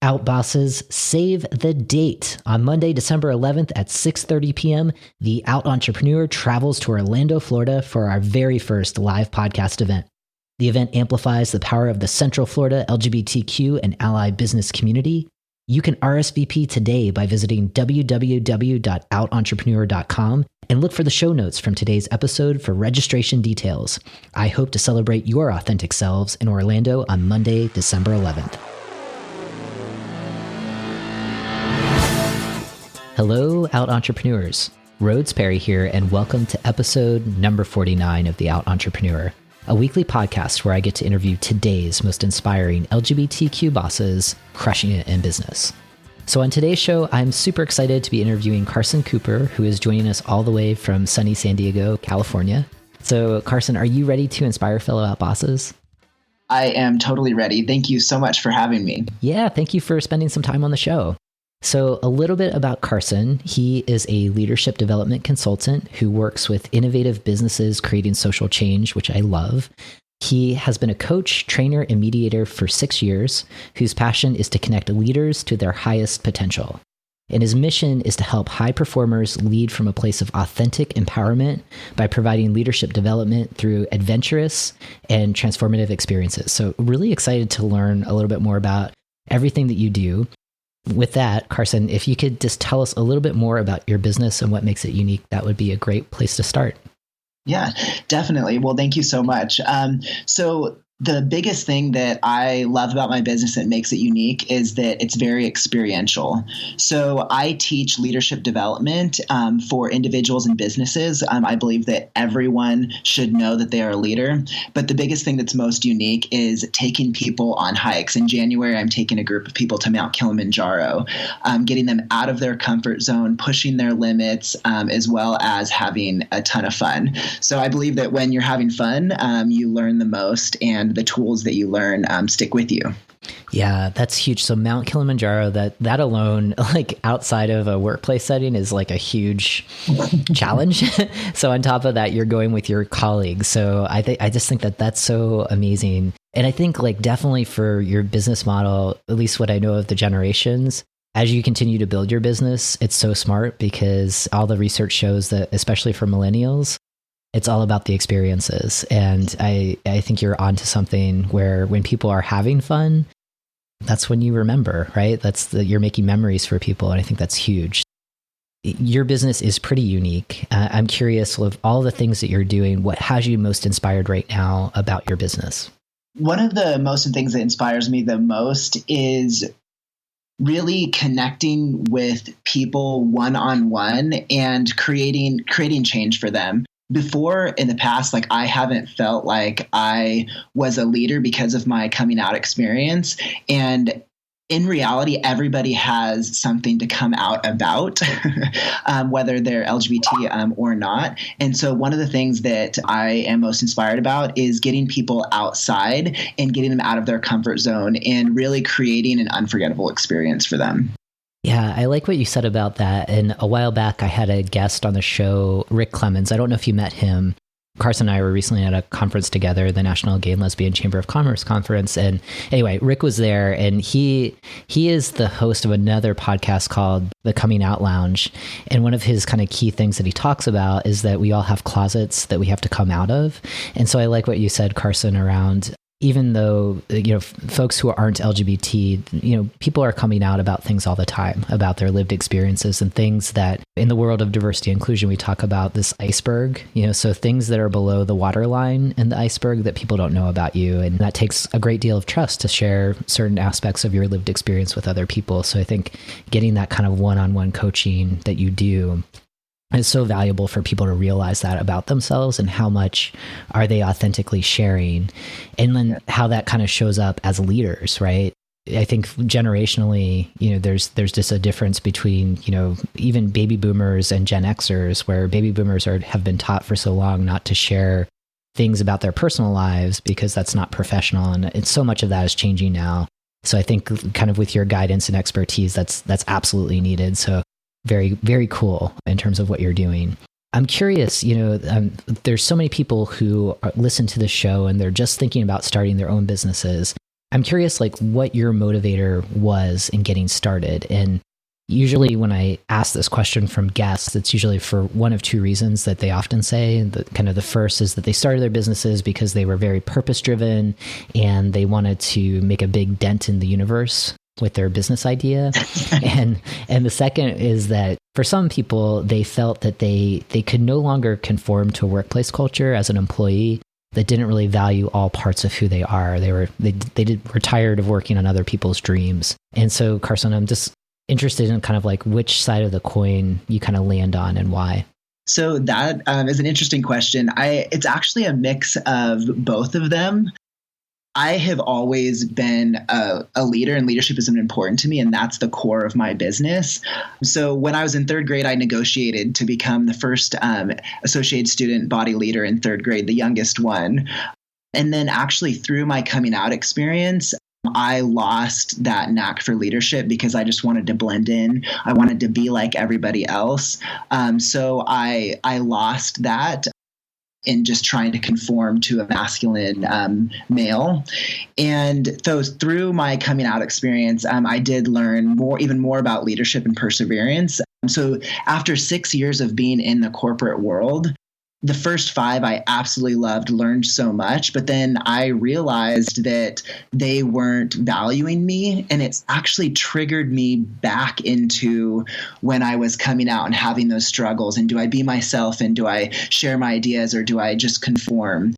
Out bosses, save the date. On Monday, December 11th at 6:30 p.m., the Out Entrepreneur travels to Orlando, Florida for our very first live podcast event. The event amplifies the power of the Central Florida LGBTQ and ally business community. You can RSVP today by visiting www.outentrepreneur.com and look for the show notes from today's episode for registration details. I hope to celebrate your authentic selves in Orlando on Monday, December 11th. Hello, Out Entrepreneurs. Rhodes Perry here, and welcome to episode number 49 of The Out Entrepreneur, a weekly podcast where I get to interview today's most inspiring LGBTQ bosses crushing it in business. So on today's show, I'm super excited to be interviewing Carson Cooper, who is joining us all the way from sunny San Diego, California. So Carson, are you ready to inspire fellow out bosses? I am totally ready. Thank you so much for having me. Yeah, thank you for spending some time on the show. So a little bit about Carson. He is a leadership development consultant who works with innovative businesses creating social change, which I love. He has been a coach, trainer, and mediator for 6 years, whose passion is to connect leaders to their highest potential. And his mission is to help high performers lead from a place of authentic empowerment by providing leadership development through adventurous and transformative experiences. So really excited to learn a little bit more about everything that you do. With that, Carson, if you could just tell us a little bit more about your business and what makes it unique, that would be a great place to start. Yeah, definitely. Well, thank you so much. So the biggest thing that I love about my business that makes it unique is that it's very experiential. So I teach leadership development for individuals and businesses. I believe that everyone should know that they are a leader. But the biggest thing that's most unique is taking people on hikes. In January, I'm taking a group of people to Mount Kilimanjaro, getting them out of their comfort zone, pushing their limits, as well as having a ton of fun. So I believe that when you're having fun, you learn the most, and the tools that you learn stick with you. Yeah, that's huge. So Mount Kilimanjaro, that alone, like outside of a workplace setting, is like a huge challenge. So on top of that, you're going with your colleagues. So I just think that that's so amazing. And I think like definitely for your business model, at least what I know of the generations, as you continue to build your business, it's so smart because all the research shows that, especially for millennials, it's all about the experiences. And I think you're onto something where when people are having fun, that's when you remember, right? You're making memories for people. And I think that's huge. Your business is pretty unique. I'm curious, of all the things that you're doing, what has you most inspired right now about your business? One of the most things that inspires me the most is really connecting with people one-on-one and creating change for them. Before, in the past, like I haven't felt like I was a leader because of my coming out experience. And in reality, everybody has something to come out about, whether they're LGBT or not. And so one of the things that I am most inspired about is getting people outside and getting them out of their comfort zone and really creating an unforgettable experience for them. Yeah, I like what you said about that. And a while back, I had a guest on the show, Rick Clemens. I don't know if you met him. Carson and I were recently at a conference together, the National Gay and Lesbian Chamber of Commerce conference. And anyway, Rick was there, and he is the host of another podcast called The Coming Out Lounge. And one of his kind of key things that he talks about is that we all have closets that we have to come out of. And so I like what you said, Carson, around even though, folks who aren't LGBT, people are coming out about things all the time, about their lived experiences and things that in the world of diversity and inclusion, we talk about this iceberg, so things that are below the waterline in the iceberg that people don't know about you. And that takes a great deal of trust to share certain aspects of your lived experience with other people. So I think getting that kind of one-on-one coaching that you do is so valuable for people to realize that about themselves and how much are they authentically sharing, and then how that kind of shows up as leaders, right? I think generationally, there's just a difference between, even baby boomers and Gen Xers, where baby boomers have been taught for so long not to share things about their personal lives because that's not professional. And so much of that is changing now. So I think kind of with your guidance and expertise, that's absolutely needed. So very, very cool in terms of what you're doing. I'm curious, there's so many people who listen to this show and they're just thinking about starting their own businesses. I'm curious, like, what your motivator was in getting started. And usually when I ask this question from guests, it's usually for one of two reasons that they often say. The first is that they started their businesses because they were very purpose driven and they wanted to make a big dent in the universe with their business idea. and the second is that for some people, they felt that they could no longer conform to a workplace culture as an employee that didn't really value all parts of who they are. They were tired of working on other people's dreams. And so, Carson, I'm just interested in kind of like which side of the coin you kind of land on and why. So that is an interesting question. It's actually a mix of both of them. I have always been a leader, and leadership is important to me, and that's the core of my business. So when I was in third grade, I negotiated to become the first associate student body leader in third grade, the youngest one. And then actually through my coming out experience, I lost that knack for leadership because I just wanted to blend in. I wanted to be like everybody else. So I lost that in just trying to conform to a masculine male. And so through my coming out experience, I did learn even more about leadership and perseverance. So after 6 years of being in the corporate world, the first 5 I absolutely loved, learned so much, but then I realized that they weren't valuing me, and it's actually triggered me back into when I was coming out and having those struggles. And do I be myself, and do I share my ideas, or do I just conform?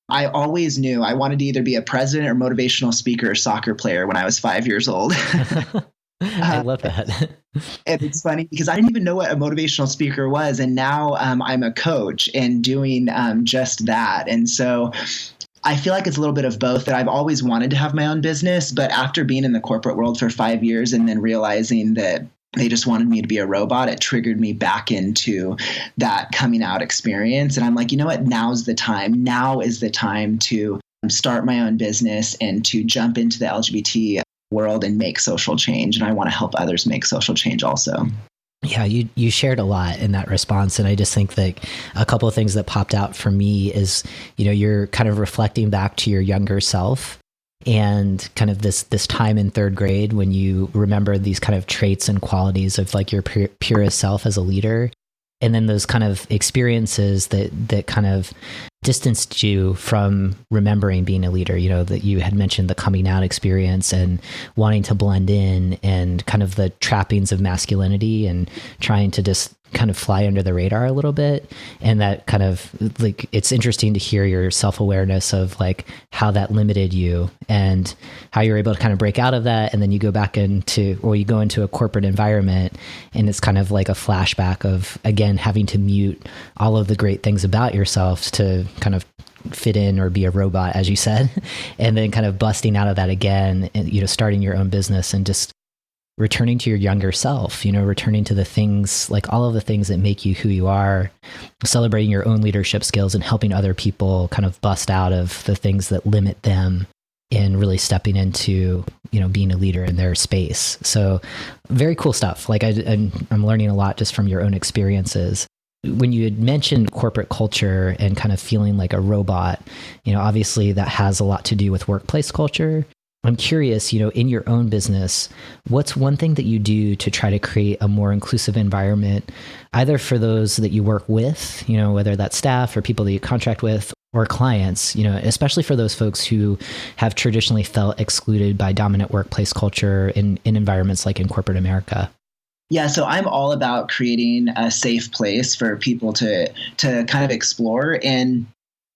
I always knew I wanted to either be a president or motivational speaker or soccer player when I was 5 years old. I love that. And it's funny because I didn't even know what a motivational speaker was. And now I'm a coach and doing just that. And so I feel like it's a little bit of both, that I've always wanted to have my own business. But after being in the corporate world for 5 years and then realizing that they just wanted me to be a robot, it triggered me back into that coming out experience. And I'm like, you know what? Now's the time. Now is the time to start my own business and to jump into the LGBT world and make social change. And I want to help others make social change also. Yeah, you shared a lot in that response. And I just think that a couple of things that popped out for me is, you're kind of reflecting back to your younger self and kind of this time in third grade when you remember these kind of traits and qualities of like your purest self as a leader. And then those kind of experiences that kind of distanced you from remembering being a leader, that you had mentioned the coming out experience and wanting to blend in and kind of the trappings of masculinity and trying to just kind of fly under the radar a little bit. And that kind of like, it's interesting to hear your self-awareness of like how that limited you and how you're able to kind of break out of that. And then you go back you go into a corporate environment and it's kind of like a flashback of, again, having to mute all of the great things about yourself to kind of fit in or be a robot, as you said, and then kind of busting out of that again and, starting your own business and just returning to your younger self, returning to the things, like all of the things that make you who you are, celebrating your own leadership skills and helping other people kind of bust out of the things that limit them and really stepping into, being a leader in their space. So very cool stuff. Like I'm learning a lot just from your own experiences. When you had mentioned corporate culture and kind of feeling like a robot, obviously that has a lot to do with workplace culture. I'm curious, in your own business, what's one thing that you do to try to create a more inclusive environment, either for those that you work with, whether that's staff or people that you contract with or clients, especially for those folks who have traditionally felt excluded by dominant workplace culture in environments like in corporate America? Yeah, so I'm all about creating a safe place for people to kind of explore. And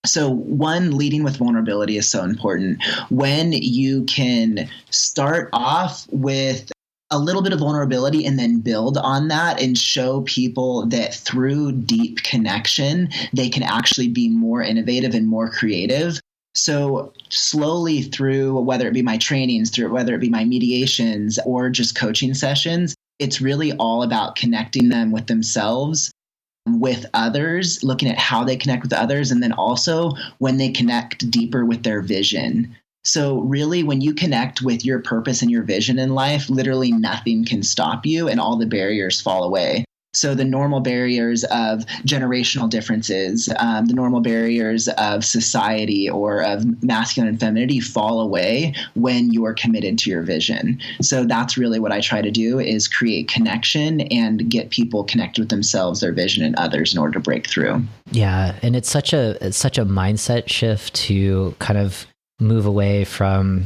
so one, leading with vulnerability is so important. When you can start off with a little bit of vulnerability and then build on that and show people that through deep connection, they can actually be more innovative and more creative. So slowly through, whether it be my trainings, whether it be my mediations or just coaching sessions, it's really all about connecting them with themselves, with others, looking at how they connect with others, and then also when they connect deeper with their vision. So really, when you connect with your purpose and your vision in life, literally nothing can stop you and all the barriers fall away. So the normal barriers of generational differences, the normal barriers of society or of masculine and femininity fall away when you're committed to your vision. So that's really what I try to do, is create connection and get people connected with themselves, their vision, and others in order to break through. Yeah. And it's such a mindset shift to kind of move away from,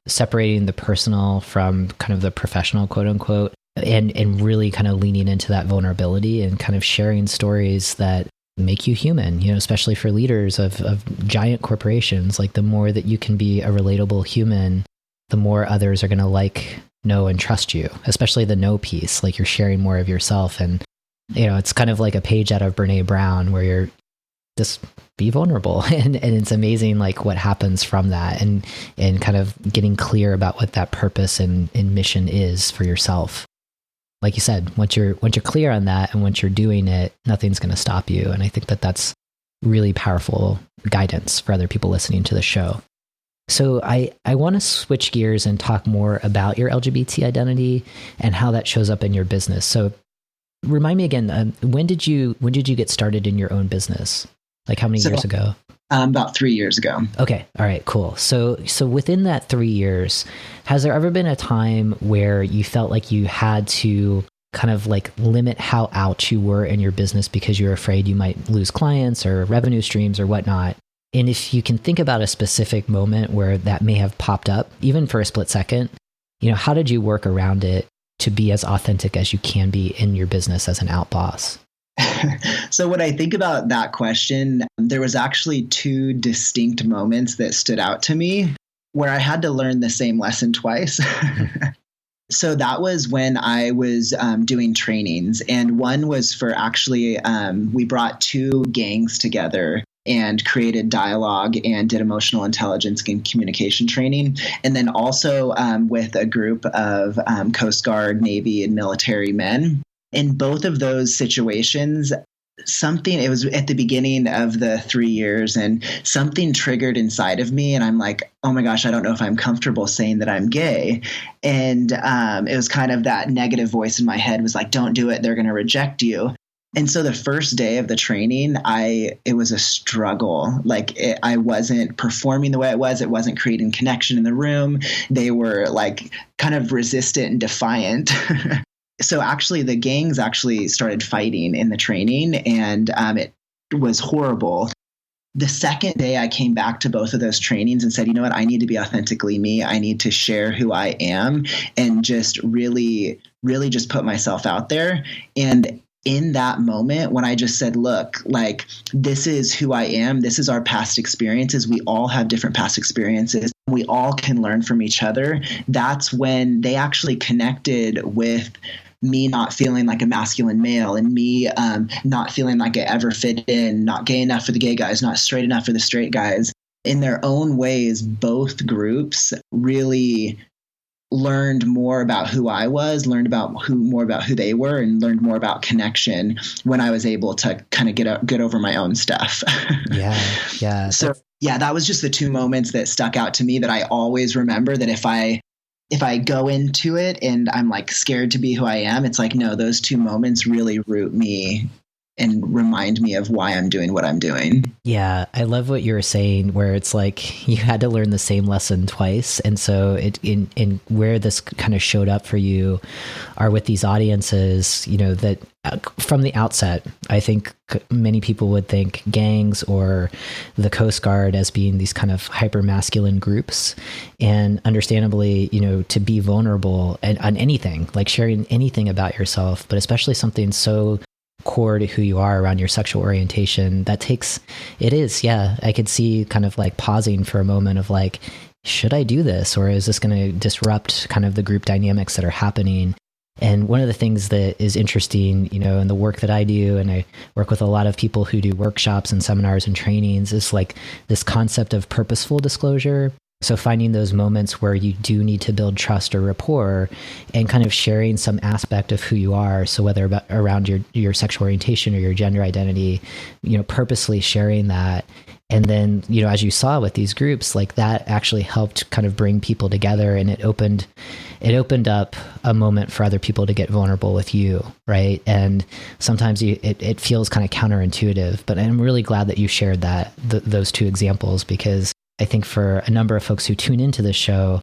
separating the personal from kind of the professional, quote unquote, and really kind of leaning into that vulnerability and kind of sharing stories that make you human, especially for leaders of giant corporations. Like, the more that you can be a relatable human, the more others are going to like, know, and trust you, especially the know piece. Like, you're sharing more of yourself. And, it's kind of like a page out of Brene Brown where you're just be vulnerable. And it's amazing, like, what happens from that, and kind of getting clear about what that purpose and mission is for yourself. Like you said, once you're clear on that and once you're doing it, nothing's going to stop you. And I think that that's really powerful guidance for other people listening to the show. So I want to switch gears and talk more about your LGBT identity and how that shows up in your business. So remind me again, when did you get started in your own business? Like, how many years ago? About 3 years ago. Okay. All right, cool. So within that 3 years, has there ever been a time where you felt like you had to kind of like limit how out you were in your business because you were afraid you might lose clients or revenue streams or whatnot? And if you can think about a specific moment where that may have popped up, even for a split second, how did you work around it to be as authentic as you can be in your business as an out boss? So when I think about that question, there was actually 2 distinct moments that stood out to me where I had to learn the same lesson twice. So that was when I was doing trainings, and one was for actually, we brought 2 gangs together and created dialogue and did emotional intelligence and communication training. And then also with a group of Coast Guard, Navy, and military men. In both of those situations, it was at the beginning of the 3 years, and something triggered inside of me. And I'm like, oh my gosh, I don't know if I'm comfortable saying that I'm gay. And it was kind of that negative voice in my head was like, don't do it. They're going to reject you. And so the first day of the training, it was a struggle. Like, I wasn't performing the way it was. It wasn't creating connection in the room. They were like kind of resistant and defiant. So actually, the gangs actually started fighting in the training, and it was horrible. The second day, I came back to both of those trainings and said, you know what, I need to be authentically me. I need to share who I am and just really, really just put myself out there. And in that moment, when I just said, look, like, this is who I am. This is our past experiences. We all have different past experiences. We all can learn from each other. That's when they actually connected with me not feeling like a masculine male, and me not feeling like I ever fit in, not gay enough for the gay guys, not straight enough for the straight guys. In their own ways, both groups really learned more about who I was, learned more about who they were, and learned more about connection when I was able to kind of get over my own stuff. Yeah. So yeah, that was just the 2 moments that stuck out to me that I always remember, that if I go into it and I'm like scared to be who I am, it's like, no, those 2 moments really root me and remind me of why I'm doing what I'm doing. Yeah, I love what you were saying, where it's like you had to learn the same lesson twice. And so in where this kind of showed up for you are with these audiences, that from the outset, I think many people would think gangs or the Coast Guard as being these kind of hyper masculine groups. And understandably, to be vulnerable on anything, like sharing anything about yourself, but especially something so core to who you are around your sexual orientation, I could see kind of like pausing for a moment of like, should I do this? Or is this going to disrupt kind of the group dynamics that are happening? And one of the things that is interesting, in the work that I do, and I work with a lot of people who do workshops and seminars and trainings, is like this concept of purposeful disclosure. So finding those moments where you do need to build trust or rapport and kind of sharing some aspect of who you are. So whether around your sexual orientation or your gender identity, purposely sharing that And then, as you saw with these groups, like that actually helped kind of bring people together, and it opened up a moment for other people to get vulnerable with you, right? And sometimes it feels kind of counterintuitive, but I'm really glad that you shared those two examples, because I think for a number of folks who tune into this show,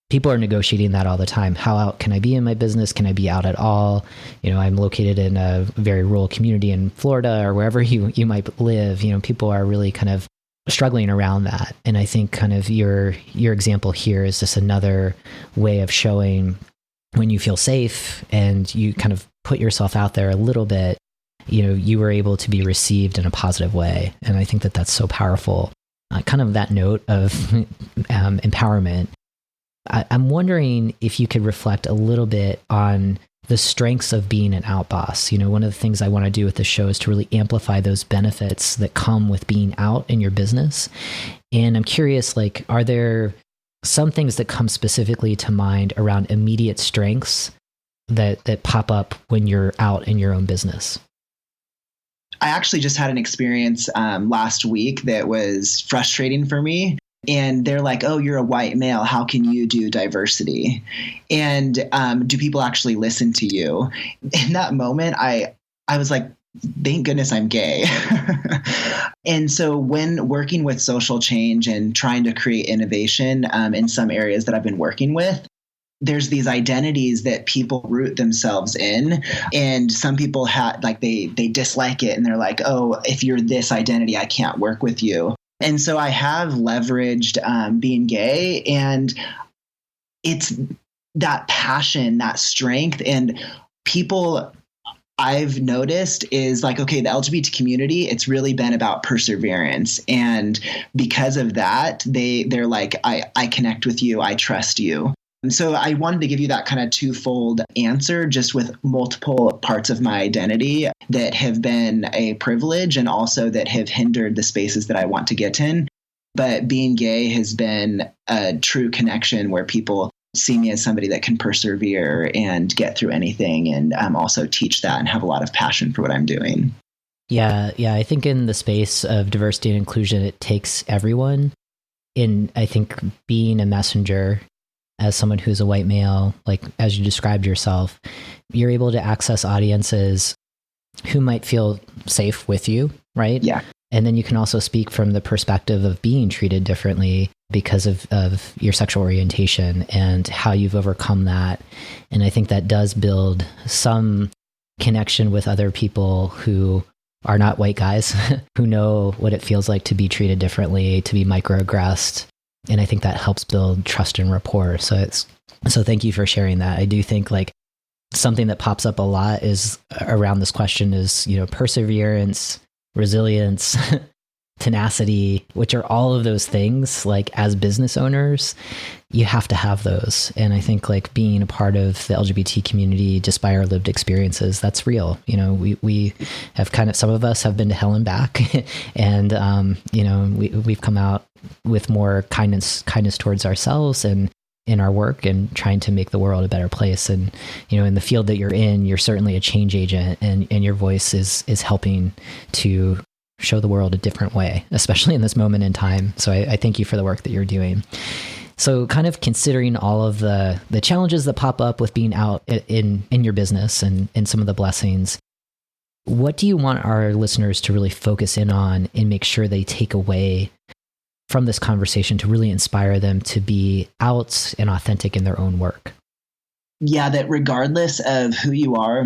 people are negotiating that all the time. How out can I be in my business? Can I be out at all? I'm located in a very rural community in Florida or wherever you might live. People are really kind of struggling around that. And I think kind of your example here is just another way of showing when you feel safe and you kind of put yourself out there a little bit, you were able to be received in a positive way. And I think that that's so powerful. Kind of that note of empowerment. I'm wondering if you could reflect a little bit on the strengths of being an out boss. One of the things I want to do with the show is to really amplify those benefits that come with being out in your business. And I'm curious, are there some things that come specifically to mind around immediate strengths that pop up when you're out in your own business? I actually just had an experience last week that was frustrating for me. And they're like, oh, you're a white male. How can you do diversity? And do people actually listen to you? In that moment, I was like, thank goodness I'm gay. And so when working with social change and trying to create innovation in some areas that I've been working with, there's these identities that people root themselves in. And some people they dislike it. And they're like, oh, if you're this identity, I can't work with you. And so I have leveraged being gay, and it's that passion, that strength, and people I've noticed is like, okay, the LGBT community, it's really been about perseverance. And because of that, they're like, I connect with you, I trust you. And so I wanted to give you that kind of twofold answer, just with multiple parts of my identity that have been a privilege and also that have hindered the spaces that I want to get in. But being gay has been a true connection where people see me as somebody that can persevere and get through anything, and also teach that and have a lot of passion for what I'm doing. Yeah. I think in the space of diversity and inclusion, it takes everyone. I think being a messenger, as someone who's a white male, like as you described yourself, you're able to access audiences who might feel safe with you, right? Yeah. And then you can also speak from the perspective of being treated differently because of your sexual orientation and how you've overcome that. And I think that does build some connection with other people who are not white guys, who know what it feels like to be treated differently, to be microaggressed. And I think that helps build trust and rapport. So thank you for sharing that. I do think something that pops up a lot is around this question is, perseverance, resilience, tenacity, which are all of those things. As business owners, you have to have those. And I think being a part of the LGBT community, just by our lived experiences, that's real. We have some of us have been to hell and back, and we've come out with more kindness towards ourselves and in our work and trying to make the world a better place. And in the field that you're in, you're certainly a change agent, and your voice is helping to show the world a different way, especially in this moment in time. So I thank you for the work that you're doing. So kind of considering all of the challenges that pop up with being out in your business and some of the blessings, what do you want our listeners to really focus in on and make sure they take away from this conversation to really inspire them to be out and authentic in their own work? Yeah, that regardless of who you are,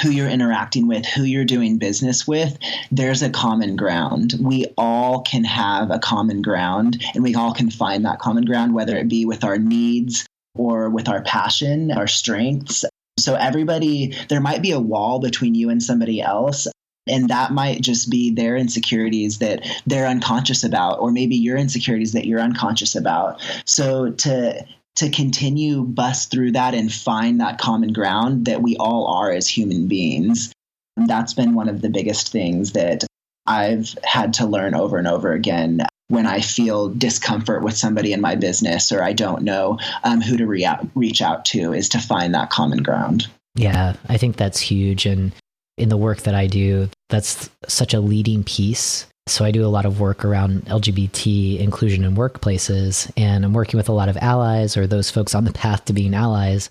who you're interacting with, who you're doing business with, there's a common ground. We all can have a common ground, and we all can find that common ground, whether it be with our needs or with our passion, our strengths. So there might be a wall between you and somebody else, and that might just be their insecurities that they're unconscious about, or maybe your insecurities that you're unconscious about. So to continue bust through that and find that common ground that we all are as human beings. That's been one of the biggest things that I've had to learn over and over again when I feel discomfort with somebody in my business, or I don't know who to reach out to, is to find that common ground. Yeah, I think that's huge. And in the work that I do, that's such a leading piece. So I do a lot of work around LGBT inclusion in workplaces, and I'm working with a lot of allies or those folks on the path to being allies,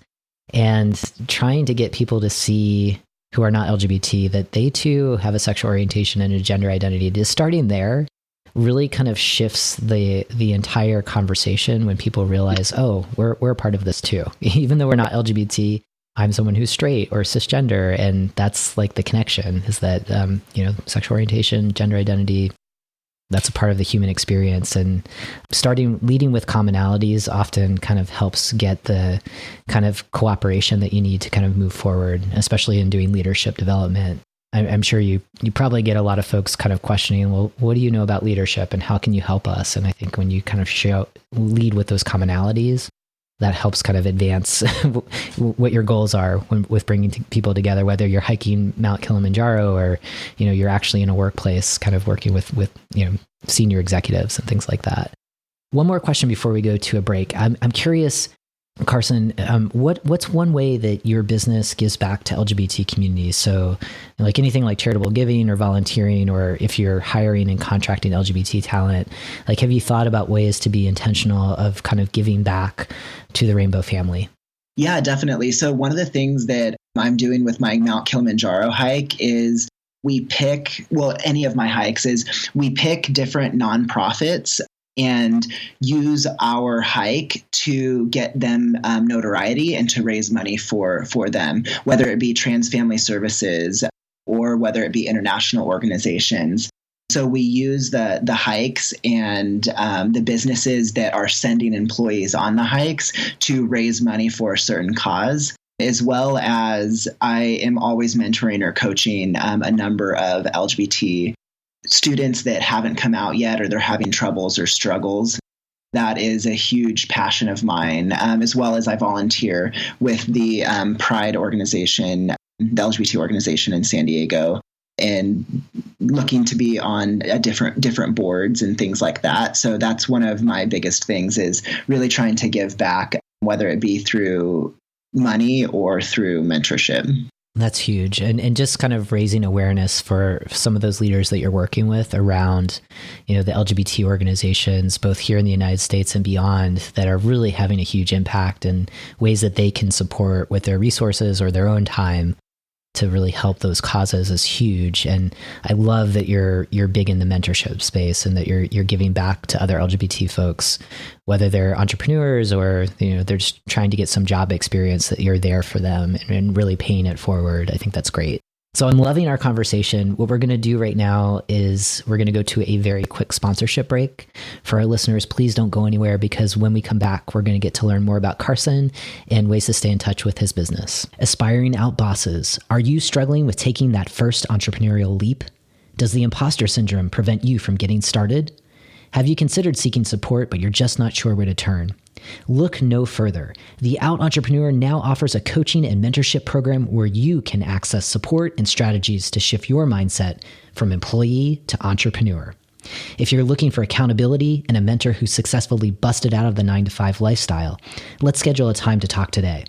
and trying to get people to see who are not LGBT that they too have a sexual orientation and a gender identity. Just starting there really kind of shifts the entire conversation when people realize, oh, we're a part of this too. Even though we're not LGBT, I'm someone who's straight or cisgender. And that's like the connection, is that, sexual orientation, gender identity, that's a part of the human experience. And leading with commonalities often kind of helps get the kind of cooperation that you need to kind of move forward, especially in doing leadership development. I'm sure you probably get a lot of folks kind of questioning, well, what do you know about leadership and how can you help us? And I think when you kind of lead with those commonalities, that helps kind of advance what your goals are with bringing people together, whether you're hiking Mount Kilimanjaro or, you're actually in a workplace kind of working with senior executives and things like that. One more question before we go to a break. I'm curious, Carson, what's one way that your business gives back to LGBT communities? So like anything like charitable giving or volunteering, or if you're hiring and contracting LGBT talent, like have you thought about ways to be intentional of kind of giving back to the rainbow family? Yeah, definitely. So one of the things that I'm doing with my Mount Kilimanjaro hike is any of my hikes is we pick different nonprofits and use our hike to get them notoriety and to raise money for them, whether it be trans family services or whether it be international organizations. So we use the hikes and the businesses that are sending employees on the hikes to raise money for a certain cause, as well as I am always mentoring or coaching a number of LGBT students that haven't come out yet, or they're having troubles or struggles. That is a huge passion of mine, as well as I volunteer with the Pride organization, the LGBT organization in San Diego, and looking to be on different boards and things like that. So that's one of my biggest things, is really trying to give back, whether it be through money or through mentorship. That's huge. And just kind of raising awareness for some of those leaders that you're working with around, the LGBT organizations, both here in the United States and beyond, that are really having a huge impact, and ways that they can support with their resources or their own time to really help those causes is huge. And I love that you're big in the mentorship space, and that you're giving back to other LGBT folks, whether they're entrepreneurs or they're just trying to get some job experience, that you're there for them and really paying it forward. I think that's great. So I'm loving our conversation. What we're going to do right now is we're going to go to a very quick sponsorship break. For our listeners, please don't go anywhere, because when we come back, we're going to get to learn more about Carson and ways to stay in touch with his business. Aspiring out bosses, are you struggling with taking that first entrepreneurial leap? Does the imposter syndrome prevent you from getting started? Have you considered seeking support, but you're just not sure where to turn? Look no further. The Out Entrepreneur now offers a coaching and mentorship program where you can access support and strategies to shift your mindset from employee to entrepreneur. If you're looking for accountability and a mentor who successfully busted out of the 9-to-5 lifestyle, let's schedule a time to talk today.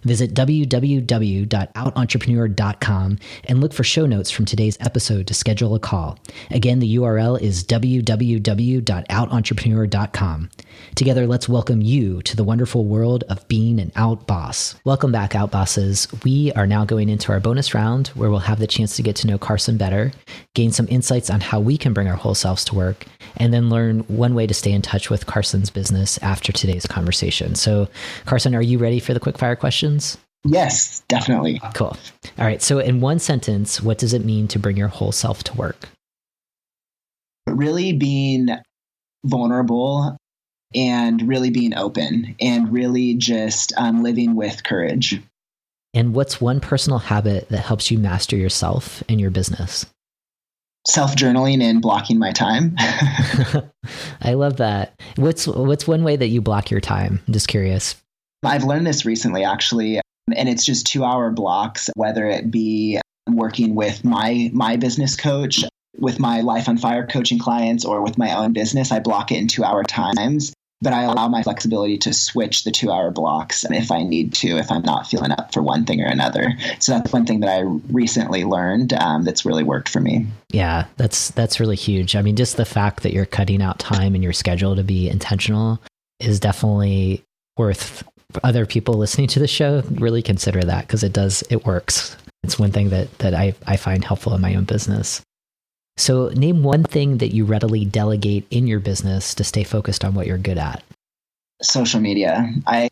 Visit www.outentrepreneur.com and look for show notes from today's episode to schedule a call. Again, the URL is www.outentrepreneur.com. Together, let's welcome you to the wonderful world of being an out boss. Welcome back, out bosses. We are now going into our bonus round, where we'll have the chance to get to know Carson better, gain some insights on how we can bring our whole selves to work, and then learn one way to stay in touch with Carson's business after today's conversation. So, Carson, are you ready for the quickfire questions? Yes, definitely. Cool. All right. So in one sentence, what does it mean to bring your whole self to work? Really being vulnerable, and really being open, and really just living with courage. And what's one personal habit that helps you master yourself and your business? Self-journaling and blocking my time. I love that. What's one way that you block your time? I'm just curious. I've learned this recently, actually, and it's just 2-hour blocks, whether it be working with my business coach, with my Life on Fire coaching clients, or with my own business. I block it in 2-hour times. but I allow my flexibility to switch the 2-hour blocks if I need to, if I'm not feeling up for one thing or another. So that's one thing that I recently learned that's really worked for me. Yeah, that's really huge. I mean, just the fact that you're cutting out time in your schedule to be intentional is definitely worth other people listening to the show really consider that, because it works. It's one thing that I find helpful in my own business. So name one thing that you readily delegate in your business to stay focused on what you're good at. Social media. I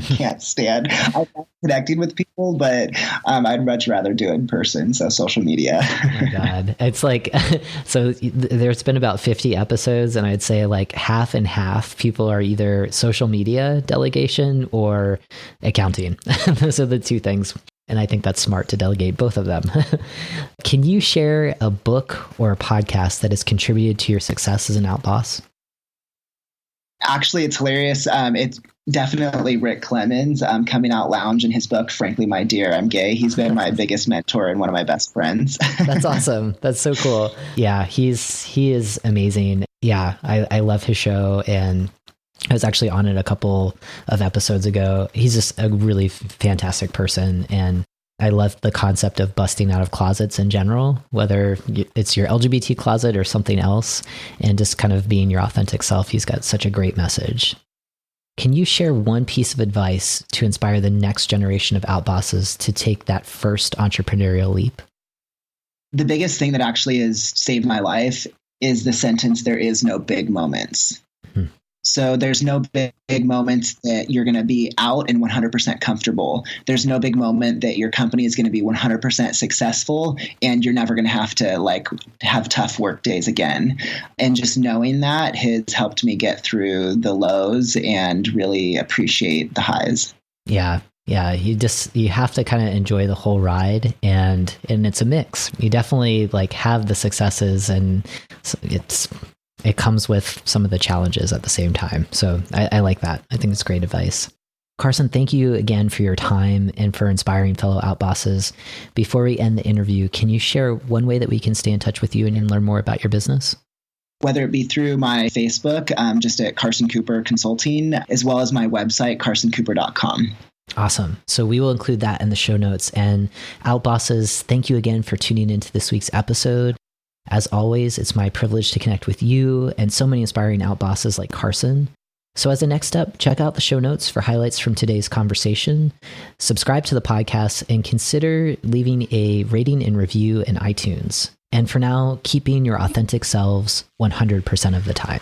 can't stand. I love connecting with people, but I'd much rather do it in person. So social media. Oh my God. It's like, so there's been about 50 episodes, and I'd say like half and half people are either social media delegation or accounting. Those are the two things. And I think that's smart to delegate both of them. Can you share a book or a podcast that has contributed to your success as an outboss? Actually, it's hilarious. It's definitely Rick Clemens, Coming Out Lounge, in his book, Frankly, My Dear, I'm Gay. He's been my biggest mentor and one of my best friends. That's awesome. That's so cool. Yeah, he is amazing. Yeah, I love his show, and I was actually on it a couple of episodes ago. He's just a really fantastic person. And I love the concept of busting out of closets in general, whether it's your LGBT closet or something else, and just kind of being your authentic self. He's got such a great message. Can you share one piece of advice to inspire the next generation of outbosses to take that first entrepreneurial leap? The biggest thing that actually has saved my life is the sentence, there is no big moments. So there's no big moments that you're going to be out and 100% comfortable. There's no big moment that your company is going to be 100% successful and you're never going to have tough work days again. And just knowing that has helped me get through the lows and really appreciate the highs. Yeah. Yeah, you have to kind of enjoy the whole ride, and it's a mix. You definitely have the successes, and it comes with some of the challenges at the same time. So I like that. I think it's great advice. Carson, thank you again for your time and for inspiring fellow outbosses. Before we end the interview, can you share one way that we can stay in touch with you and learn more about your business? Whether it be through my Facebook, just at Carson Cooper Consulting, as well as my website, carsoncooper.com. Awesome. So we will include that in the show notes. And outbosses, thank you again for tuning into this week's episode. As always, it's my privilege to connect with you and so many inspiring outbosses like Carson. So as a next step, check out the show notes for highlights from today's conversation, subscribe to the podcast, and consider leaving a rating and review in iTunes. And for now, keep being your authentic selves 100% of the time.